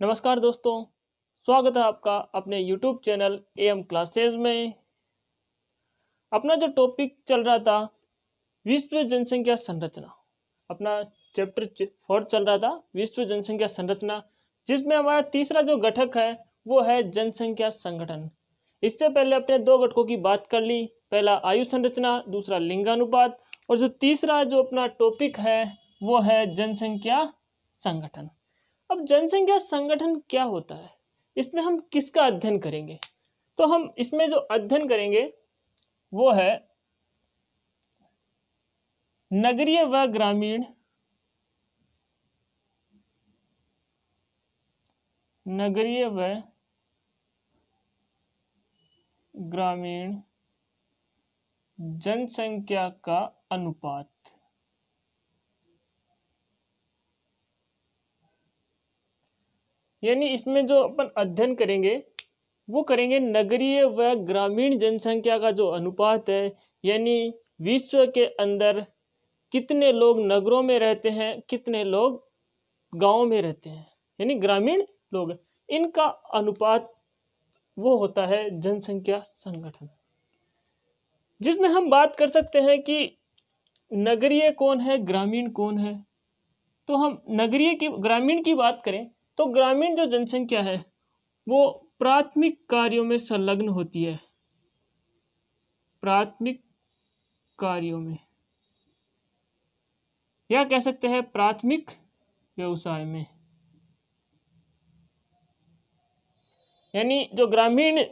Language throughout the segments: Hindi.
नमस्कार दोस्तों, स्वागत है आपका अपने YouTube चैनल AM क्लासेज में। अपना जो टॉपिक चल रहा था विश्व जनसंख्या संरचना, अपना चैप्टर 4 चल रहा था विश्व जनसंख्या संरचना, जिसमें हमारा तीसरा जो घटक है वो है जनसंख्या संगठन। इससे पहले अपने दो घटकों की बात कर ली, पहला आयु संरचना, दूसरा लिंगानुपात, और जो तीसरा जो अपना टॉपिक है वो है जनसंख्या संगठन। अब जनसंख्या संगठन क्या होता है, इसमें हम किसका अध्ययन करेंगे? तो हम इसमें जो अध्ययन करेंगे वो है नगरीय व ग्रामीण जनसंख्या का अनुपात। यानी इसमें जो अपन अध्ययन करेंगे वो करेंगे नगरीय व ग्रामीण जनसंख्या का जो अनुपात है, यानी विश्व के अंदर कितने लोग नगरों में रहते हैं, कितने लोग गांवों में रहते हैं, यानी ग्रामीण लोग, इनका अनुपात वो होता है जनसंख्या संगठन। जिसमें हम बात कर सकते हैं कि नगरीय कौन है, ग्रामीण कौन है। तो हम ग्रामीण की बात करें तो ग्रामीण जो जनसंख्या है वो प्राथमिक कार्यों में संलग्न होती है, प्राथमिक कार्यों में, या कह सकते हैं प्राथमिक व्यवसाय में। यानी जो ग्रामीण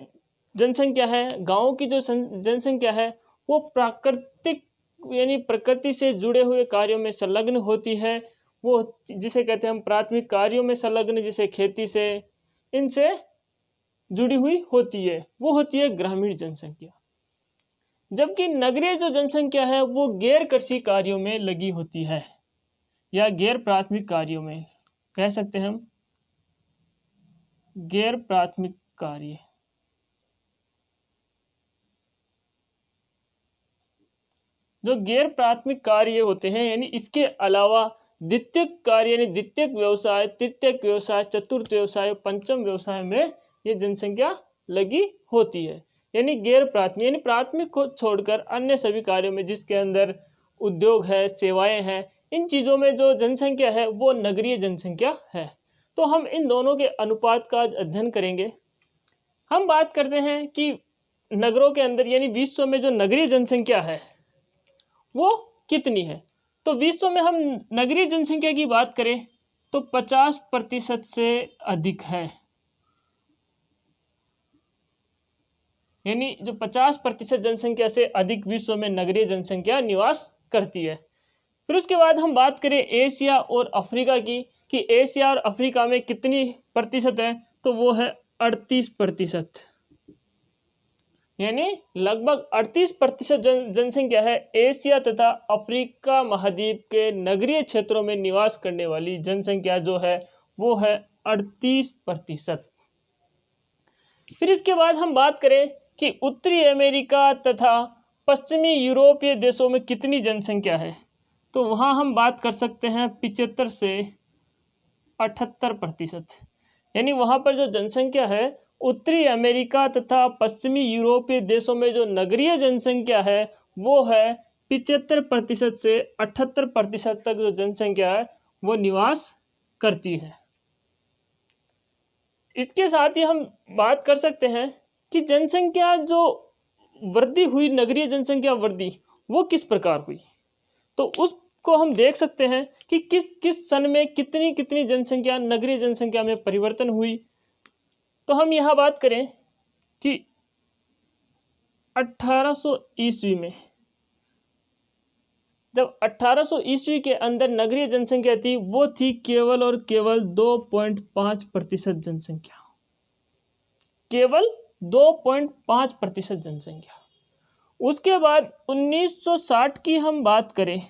जनसंख्या है, गांव की जो जनसंख्या है वो प्राकृतिक यानी प्रकृति से जुड़े हुए कार्यों में संलग्न होती है, वो जिसे कहते हैं हम प्राथमिक कार्यों में संलग्न, जिसे खेती से, इनसे जुड़ी हुई होती है, वो होती है ग्रामीण जनसंख्या। जबकि नगरीय जो जनसंख्या है वो गैर कृषि कार्यों में लगी होती है, या गैर प्राथमिक कार्यों में, कह सकते हैं हम गैर प्राथमिक कार्य। जो गैर प्राथमिक कार्य होते हैं, यानी इसके अलावा द्वितीयक कार्य, यानी द्वितीयक व्यवसाय, तृतीयक व्यवसाय, चतुर्थ व्यवसाय, पंचम व्यवसाय में ये जनसंख्या लगी होती है। यानी गैर प्राथमिक, यानी प्राथमिक को छोड़कर अन्य सभी कार्यों में, जिसके अंदर उद्योग है, सेवाएं हैं, इन चीजों में जो जनसंख्या है वो नगरीय जनसंख्या है। तो हम इन दोनों के अनुपात का अध्ययन करेंगे। हम बात करते हैं कि नगरों के अंदर, यानी विश्व में जो नगरीय जनसंख्या है वो कितनी है। तो विश्व में हम नगरीय जनसंख्या की बात करें तो 50% से अधिक है, यानी जो 50% जनसंख्या से अधिक विश्व में नगरीय जनसंख्या निवास करती है। फिर उसके बाद हम बात करें एशिया और अफ्रीका की, कि एशिया और अफ्रीका में कितनी प्रतिशत है, तो वो है 38%, यानी लगभग 38% जनसंख्या है एशिया तथा अफ्रीका महाद्वीप के नगरीय क्षेत्रों में निवास करने वाली जनसंख्या जो है वो है 38%। फिर इसके बाद हम बात करें कि उत्तरी अमेरिका तथा पश्चिमी यूरोपीय देशों में कितनी जनसंख्या है, तो वहां हम बात कर सकते हैं 75 से 78%। यानी वहां पर जो जनसंख्या है, उत्तरी अमेरिका तथा पश्चिमी यूरोपीय देशों में जो नगरीय जनसंख्या है वो है 75% से 78% तक जो जनसंख्या है वो निवास करती है। इसके साथ ही हम बात कर सकते हैं कि जनसंख्या जो वृद्धि हुई, नगरीय जनसंख्या वृद्धि, वो किस प्रकार हुई। तो उसको हम देख सकते हैं कि किस किस सन में कितनी कितनी जनसंख्या नगरीय जनसंख्या में परिवर्तन हुई। तो हम यहाँ बात करें कि 1800 ईस्वी में, जब 1800 ईस्वी के अंदर नगरीय जनसंख्या थी वो थी केवल और केवल 2.5% जनसंख्या, केवल 2.5% जनसंख्या। उसके बाद 1960 की हम बात करें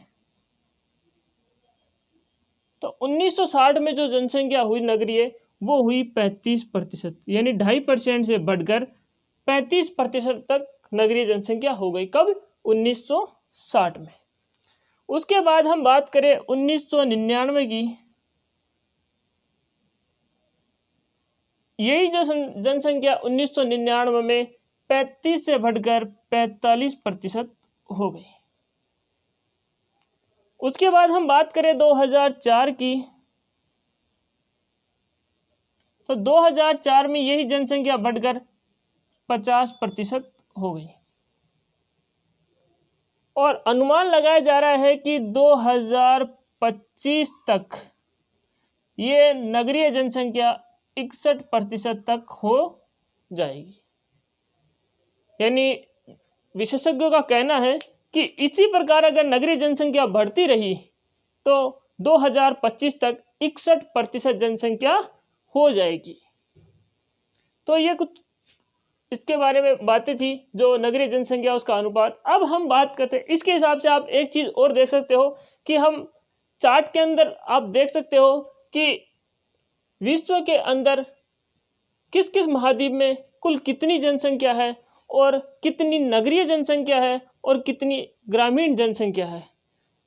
तो 1960 में जो जनसंख्या हुई नगरीय वो हुई 35%, यानी 2.5% से बढ़कर 35% तक नगरीय जनसंख्या हो गई। कब? 1960 में। उसके बाद हम बात करें 1999 की, यही जो जनसंख्या 1999 में 35 से बढ़कर 45% हो गई। उसके बाद हम बात करें 2004 की, तो 2004 में यही जनसंख्या बढ़कर 50% हो गई और अनुमान लगाया जा रहा है कि 2025 तक ये नगरीय जनसंख्या 61% तक हो जाएगी। यानी विशेषज्ञों का कहना है कि इसी प्रकार अगर नगरीय जनसंख्या बढ़ती रही तो 2025 तक 61% जनसंख्या हो जाएगी। तो ये कुछ इसके बारे में बातें थी जो नगरीय जनसंख्या उसका अनुपात। अब हम बात करते हैं इसके हिसाब से, आप एक चीज और देख सकते हो कि हम चार्ट के अंदर आप देख सकते हो कि विश्व के अंदर किस किस महाद्वीप में कुल कितनी जनसंख्या है और कितनी नगरीय जनसंख्या है और कितनी ग्रामीण जनसंख्या है।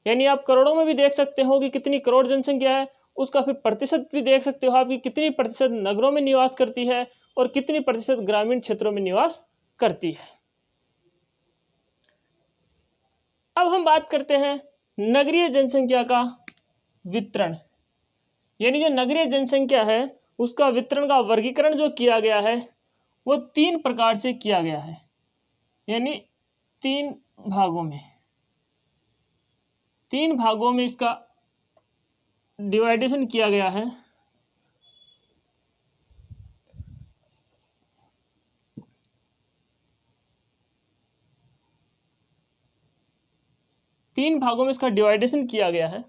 यानी आप करोड़ों में भी देख सकते हो कि कितनी करोड़ जनसंख्या है, उसका फिर प्रतिशत भी देख सकते हो आप कि कितनी प्रतिशत नगरों में निवास करती है और कितनी प्रतिशत ग्रामीण क्षेत्रों में निवास करती है। अब हम बात करते हैं नगरीय जनसंख्या का वितरण। यानी जो नगरीय जनसंख्या है उसका वितरण का वर्गीकरण जो किया गया है वो 3 प्रकार से किया गया है, यानी 3 भागों में, 3 भागों में इसका डिवाइडेशन किया गया है। तीन भागों में इसका डिवाइडेशन किया गया है,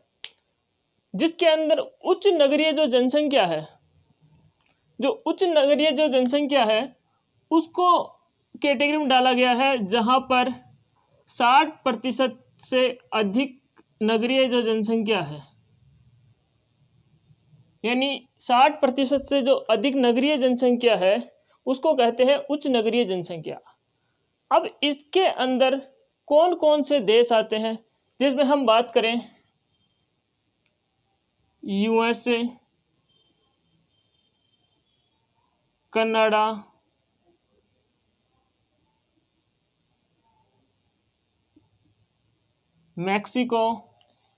जिसके अंदर उच्च नगरीय जो जनसंख्या है, जो उच्च नगरीय जो जनसंख्या है उसको कैटेगरी में डाला गया है जहां पर 60% से अधिक नगरीय जो जनसंख्या है, यानी 60% से जो अधिक नगरीय जनसंख्या है उसको कहते हैं उच्च नगरीय जनसंख्या। अब इसके अंदर कौन कौन से देश आते हैं, जिसमें हम बात करें यूएसए, कनाडा, मैक्सिको,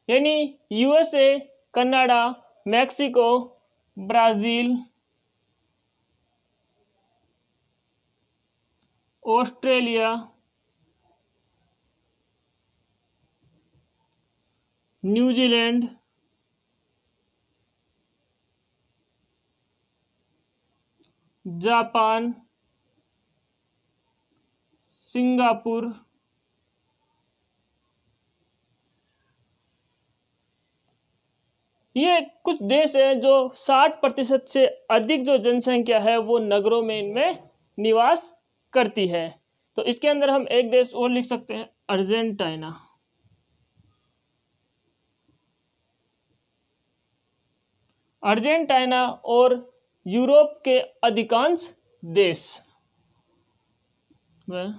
यानी USA, Canada, Mexico, Brazil, Australia, New Zealand, Japan, Singapore, ये कुछ देश हैं जो 60% से अधिक जो जनसंख्या है वो नगरों में इनमें निवास करती है। तो इसके अंदर हम एक देश और लिख सकते हैं, अर्जेंटीना। अर्जेंटीना और यूरोप के अधिकांश देश में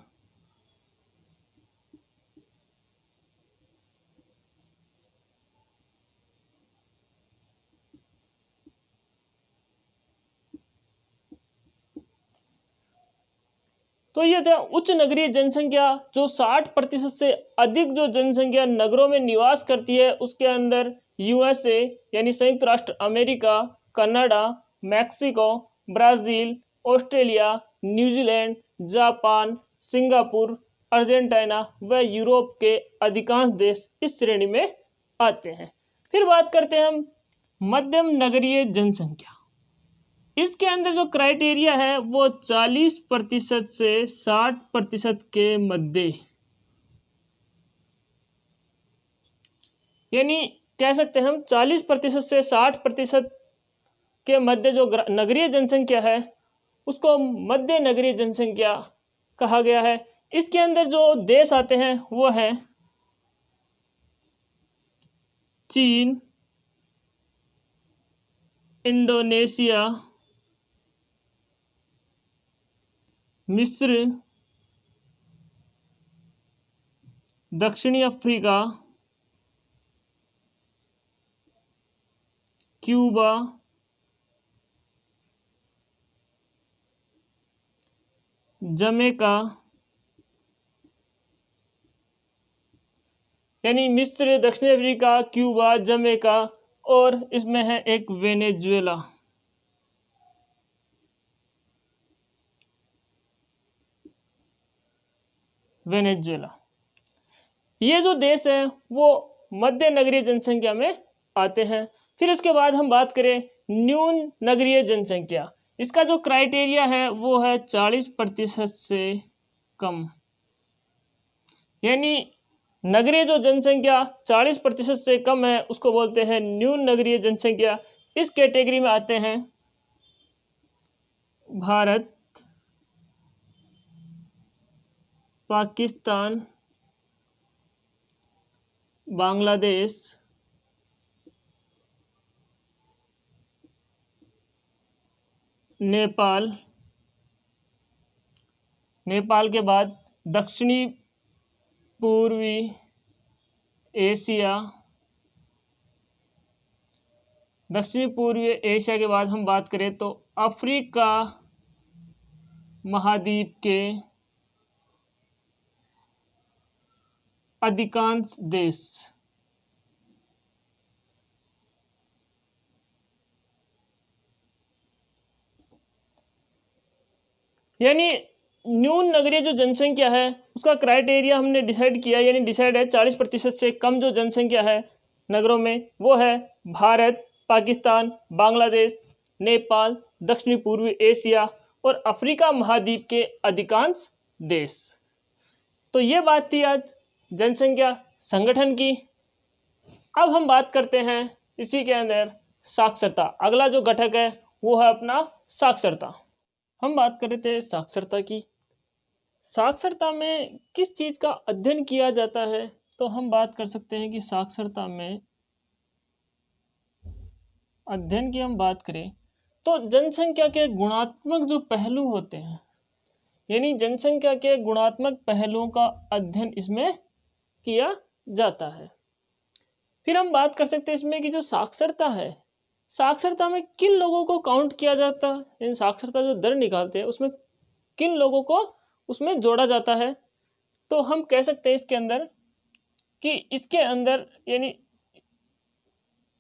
तो ये था उच्च नगरीय जनसंख्या, जो 60% से अधिक जो जनसंख्या नगरों में निवास करती है उसके अंदर यूएसए यानी संयुक्त राष्ट्र America, Canada, Mexico, Brazil, Australia, New Zealand, Japan, Singapore, Argentina व यूरोप के अधिकांश देश इस श्रेणी में आते हैं। फिर बात करते हैं हम मध्यम नगरीय जनसंख्या। इसके अंदर जो क्राइटेरिया है वो 40% से 60% के मध्य, यानी कह सकते हैं हम 40% से 60% के मध्य जो नगरीय जनसंख्या है उसको मध्य नगरीय जनसंख्या कहा गया है। इसके अंदर जो देश आते हैं वो है चीन, इंडोनेशिया, मिस्र, दक्षिणी अफ्रीका, क्यूबा, जमैका यानी मिस्र, दक्षिण अफ्रीका, क्यूबा, जमैका और इसमें है एक वेनेजुएला। वेनेजुएला ये जो देश है वो मध्य नगरीय जनसंख्या में आते हैं। फिर इसके बाद हम बात करें न्यून नगरीय जनसंख्या, इसका जो क्राइटेरिया है वो है 40% से कम, यानी नगरीय जो जनसंख्या 40% से कम है उसको बोलते हैं न्यून नगरीय जनसंख्या। इस कैटेगरी में आते हैं भारत, पाकिस्तान, बांग्लादेश, नेपाल, नेपाल के बाद दक्षिणी पूर्वी एशिया, दक्षिणी पूर्वी एशिया के बाद हम बात करें तो अफ्रीका महाद्वीप के अधिकांश देश, यानी न्यून नगरीय जो जनसंख्या है उसका क्राइटेरिया हमने डिसाइड किया, यानी डिसाइड है 40% से कम जो जनसंख्या है नगरों में वो है भारत, पाकिस्तान, बांग्लादेश, नेपाल, दक्षिणी पूर्वी एशिया और अफ्रीका महाद्वीप के अधिकांश देश। तो ये बात थी आज जनसंख्या संगठन की। अब हम बात करते हैं इसी के अंदर साक्षरता, अगला जो घटक है वो है अपना साक्षरता। हम बात कर रहे थे साक्षरता की। साक्षरता में किस चीज़ का अध्ययन किया जाता है, तो हम बात कर सकते हैं कि साक्षरता में अध्ययन की हम बात करें तो जनसंख्या के गुणात्मक जो पहलू होते हैं, यानी जनसंख्या के गुणात्मक पहलुओं का अध्ययन इसमें किया जाता है। फिर हम बात कर सकते हैं इसमें कि जो साक्षरता है, साक्षरता में किन लोगों को काउंट किया जाता है, यानी साक्षरता जो दर निकालते हैं उसमें किन लोगों को उसमें जोड़ा जाता है। तो हम कह सकते हैं इसके अंदर कि इसके अंदर यानी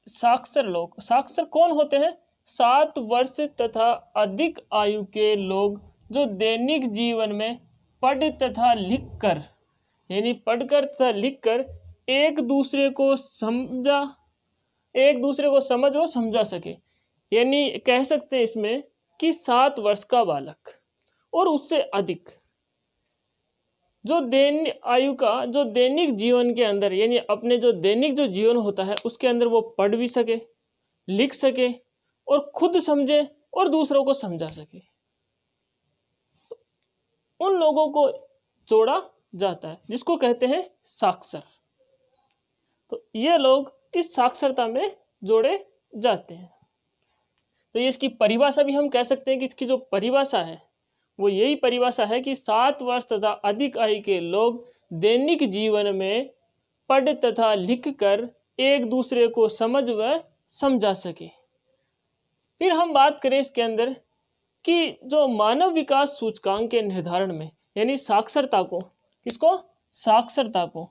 साक्षर लोग, साक्षर कौन होते हैं, 7 वर्ष तथा अधिक आयु के लोग जो दैनिक जीवन में पढ़ तथा लिख कर, यानी पढ़कर तथा लिखकर एक दूसरे को समझ व समझा सके। यानी कह सकते हैं इसमें कि 7 वर्ष का बालक और उससे अधिक जो दैनिक आयु का जो दैनिक जीवन के अंदर, यानी अपने जो दैनिक जो जीवन होता है उसके अंदर वो पढ़ भी सके, लिख सके और खुद समझे और दूसरों को समझा सके, उन लोगों को जोड़ा जाता है जिसको कहते हैं साक्षर। तो ये लोग इस साक्षरता में जोड़े जाते हैं। तो ये इसकी परिभाषा भी हम कह सकते हैं कि इसकी जो परिभाषा है वो यही परिभाषा है कि 7 वर्ष तथा अधिक आयु के लोग दैनिक जीवन में पढ़ तथा लिख कर एक दूसरे को समझ व समझा सके। फिर हम बात करें इसके अंदर कि जो मानव विकास सूचकांक के निर्धारण में, यानी साक्षरता को, किसको, साक्षरता को,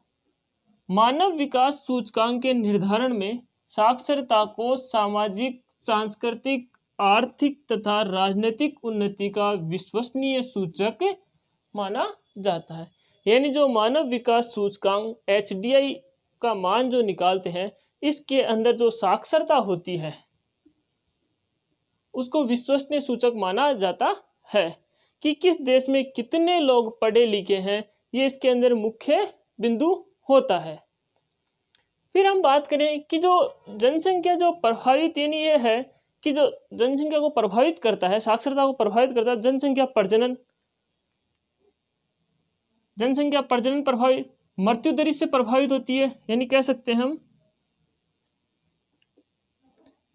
मानव विकास सूचकांक के निर्धारण में साक्षरता को सामाजिक, सांस्कृतिक, आर्थिक तथा राजनीतिक उन्नति का विश्वसनीय सूचक माना जाता है। यानी जो मानव विकास सूचकांक HDI का मान जो निकालते हैं, इसके अंदर जो साक्षरता होती है उसको विश्वसनीय सूचक माना जाता है कि किस देश में कितने लोग पढ़े लिखे हैं, ये इसके अंदर मुख्य बिंदु होता है। फिर हम बात करें कि जो जनसंख्या जो प्रभावित, यानी ये है कि जो जनसंख्या को प्रभावित करता है, साक्षरता को प्रभावित करता है जनसंख्या प्रजनन, जनसंख्या प्रजनन प्रभावित, मृत्यु दर से प्रभावित होती है। यानी कह सकते हैं हम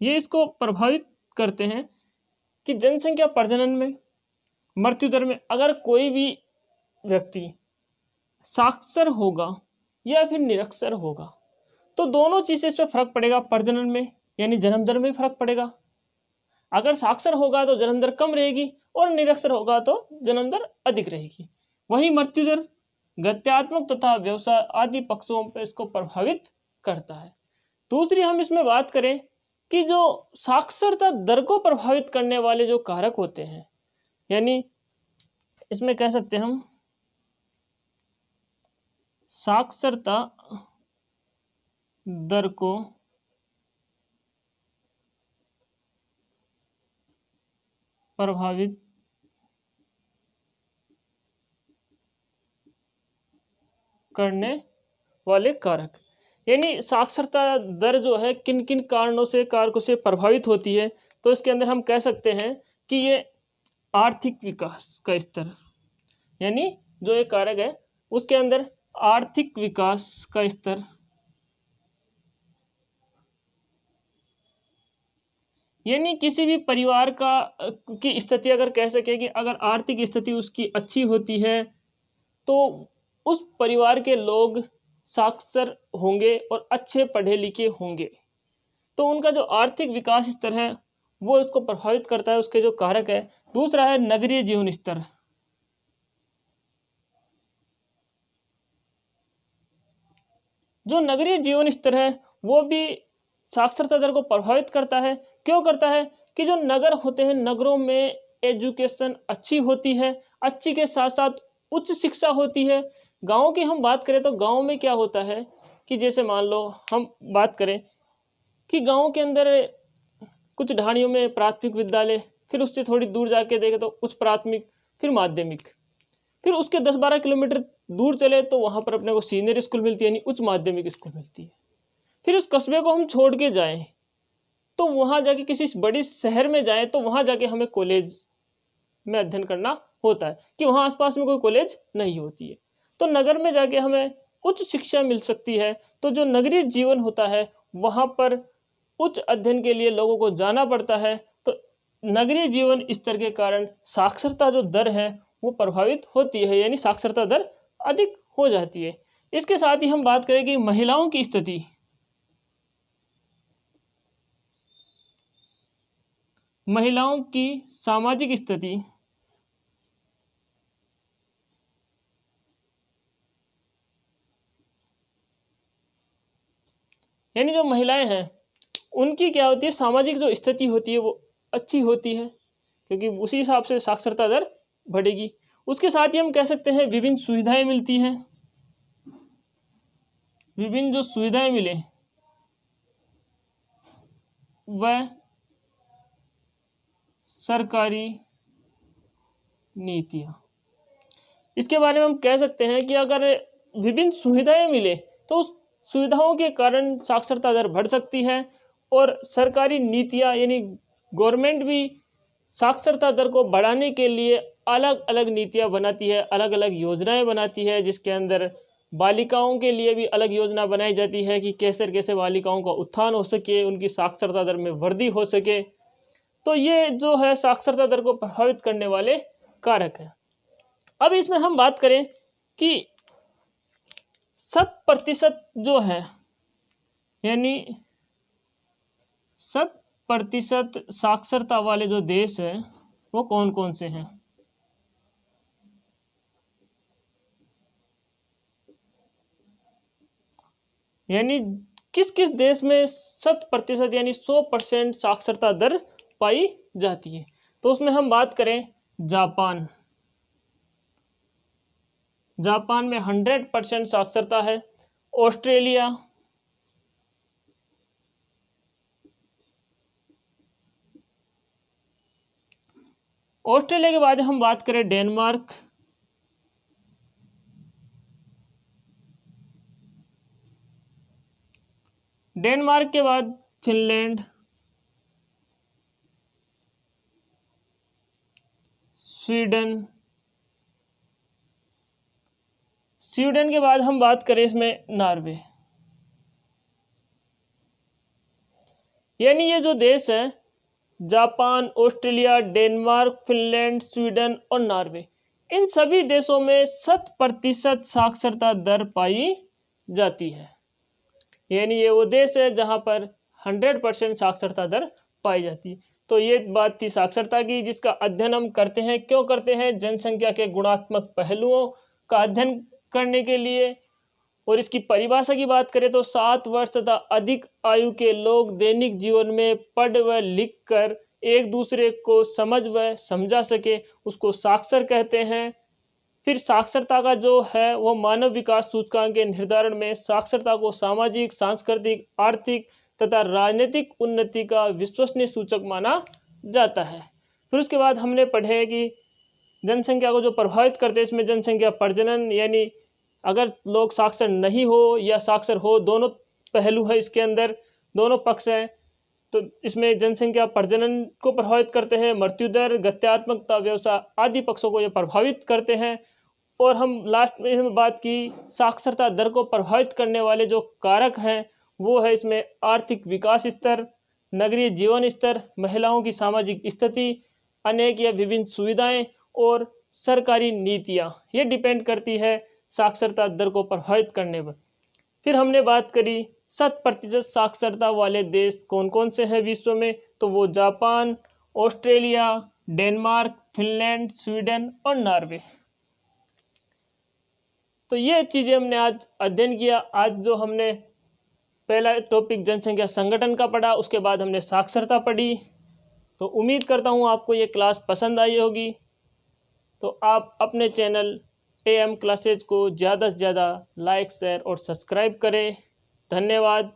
ये इसको प्रभावित करते हैं कि जनसंख्या प्रजनन में, मृत्यु दर में अगर कोई भी व्यक्ति साक्षर होगा या फिर निरक्षर होगा तो दोनों चीज़ से इस पर फर्क पड़ेगा। प्रजनन में यानी जन्म दर में फर्क पड़ेगा, अगर साक्षर होगा तो जन्म दर कम रहेगी और निरक्षर होगा तो जन्म दर अधिक रहेगी। वही मृत्यु दर गत्यात्मक तथा व्यवसाय आदि पक्षों पर इसको प्रभावित करता है। दूसरी हम इसमें बात करें कि जो साक्षरता दर को प्रभावित करने वाले जो कारक होते हैं, यानी इसमें कह सकते हैं हम साक्षरता दर को प्रभावित करने वाले कारक, यानी साक्षरता दर जो है किन किन कारकों से प्रभावित होती है। तो इसके अंदर हम कह सकते हैं कि ये आर्थिक विकास का स्तर, यानी जो एक कारक है उसके अंदर आर्थिक विकास का स्तर, यानी किसी भी परिवार की स्थिति अगर कह सके कि अगर आर्थिक स्थिति उसकी अच्छी होती है तो उस परिवार के लोग साक्षर होंगे और अच्छे पढ़े लिखे होंगे, तो उनका जो आर्थिक विकास स्तर है वो उसको प्रभावित करता है, उसके जो कारक है। दूसरा है नगरीय जीवन स्तर, जो नगरीय जीवन स्तर है वो भी साक्षरता दर को प्रभावित करता है। क्यों करता है कि जो नगर होते हैं, नगरों में एजुकेशन अच्छी होती है, अच्छी के साथ साथ उच्च शिक्षा होती है। गांव की हम बात करें तो गांव में क्या होता है कि जैसे मान लो हम बात करें कि गांव के अंदर कुछ ढाणियों में प्राथमिक विद्यालय, फिर उससे थोड़ी दूर जाके देखें तो उच्च प्राथमिक, फिर माध्यमिक, फिर उसके 10-12 किलोमीटर दूर चले तो वहाँ पर अपने को सीनियर स्कूल मिलती है, यानी उच्च माध्यमिक स्कूल मिलती है। फिर उस कस्बे को हम छोड़ के जाएं तो वहाँ जाके किसी बड़ी शहर में जाएं तो वहाँ जाके हमें कॉलेज में अध्ययन करना होता है कि वहाँ आसपास में कोई कॉलेज नहीं होती है, तो नगर में जाके हमें उच्च शिक्षा मिल सकती है। तो जो नगरीय जीवन होता है वहाँ पर उच्च अध्ययन के लिए लोगों को जाना पड़ता है, तो नगरीय जीवन स्तर के कारण साक्षरता जो दर है वो प्रभावित होती है, यानी साक्षरता दर अधिक हो जाती है। इसके साथ ही हम बात करें कि महिलाओं की स्थिति, महिलाओं की सामाजिक स्थिति, यानी जो महिलाएं हैं उनकी क्या होती है, सामाजिक जो स्थिति होती है वो अच्छी होती है, क्योंकि उसी हिसाब से साक्षरता दर बढ़ेगी। उसके साथ ही हम कह सकते हैं विभिन्न सुविधाएं मिलती हैं, विभिन्न जो सुविधाएं मिले वह सरकारी नीतियां, इसके बारे में हम कह सकते हैं कि अगर विभिन्न सुविधाएं मिले तो उस सुविधाओं के कारण साक्षरता दर बढ़ सकती है, और सरकारी नीतियां यानी गवर्नमेंट भी साक्षरता दर को बढ़ाने के लिए अलग अलग नीतियां बनाती है, अलग अलग योजनाएं बनाती है, जिसके अंदर बालिकाओं के लिए भी अलग योजना बनाई जाती है कि कैसे बालिकाओं का उत्थान हो सके, उनकी साक्षरता दर में वृद्धि हो सके। तो ये जो है साक्षरता दर को प्रभावित करने वाले कारक हैं। अब इसमें हम बात करें कि 100% जो है, यानी 100% साक्षरता वाले जो देश हैं वो कौन कौन से हैं। यानी किस किस देश में 100% यानी 100% साक्षरता दर पाई जाती है। तो उसमें हम बात करें जापान, जापान में 100% साक्षरता है। ऑस्ट्रेलिया, ऑस्ट्रेलिया के बाद हम बात करें डेनमार्क, डेनमार्क के बाद फिनलैंड, स्वीडन, स्वीडन के बाद हम बात करें इसमें नॉर्वे। यानी ये जो देश है Japan, Australia, Denmark, Finland, Sweden और नॉर्वे, इन सभी देशों में 100% साक्षरता दर पाई जाती है। यानी ये वो देश है जहां पर 100% साक्षरता दर पाई जाती है। तो ये बात थी साक्षरता की, जिसका अध्ययन हम करते हैं। क्यों करते हैं? जनसंख्या के गुणात्मक पहलुओं का अध्ययन करने के लिए। और इसकी परिभाषा की बात करें तो 7 वर्ष तथा अधिक आयु के लोग दैनिक जीवन में पढ़ व लिख कर एक दूसरे को समझ व समझा सके, उसको साक्षर कहते हैं। फिर साक्षरता का जो है वो मानव विकास सूचकांक के निर्धारण में साक्षरता को सामाजिक, सांस्कृतिक, आर्थिक तथा राजनीतिक उन्नति का विश्वसनीय सूचक माना जाता है। फिर उसके बाद हमने पढ़े कि जनसंख्या को जो प्रभावित करते हैं, इसमें जनसंख्या प्रजनन, यानी अगर लोग साक्षर नहीं हो या साक्षर हो, दोनों पहलू है इसके अंदर, दोनों पक्ष हैं। तो इसमें जनसंख्या प्रजनन को प्रभावित करते हैं, मृत्यु दर, गत्यात्मकता, व्यवसाय आदि पक्षों को ये प्रभावित करते हैं। और हम लास्ट में इसमें बात की साक्षरता दर को प्रभावित करने वाले जो कारक हैं वो है इसमें आर्थिक विकास स्तर, नगरीय जीवन स्तर, महिलाओं की सामाजिक स्थिति, अनेक या विभिन्न सुविधाएं और सरकारी नीतियां, ये डिपेंड करती है साक्षरता दर को प्रभावित करने पर। फिर हमने बात करी 100% साक्षरता वाले देश कौन कौन से हैं विश्व में, तो वो Japan, Australia, Denmark, Finland, Sweden और नॉर्वे। तो ये चीज़ें हमने आज अध्ययन किया। आज जो हमने पहला टॉपिक जनसंख्या संगठन का पढ़ा, उसके बाद हमने साक्षरता पढ़ी। तो उम्मीद करता हूँ आपको ये क्लास पसंद आई होगी। तो आप अपने चैनल AM क्लासेज को ज़्यादा से ज़्यादा लाइक, शेयर और सब्सक्राइब करें। धन्यवाद।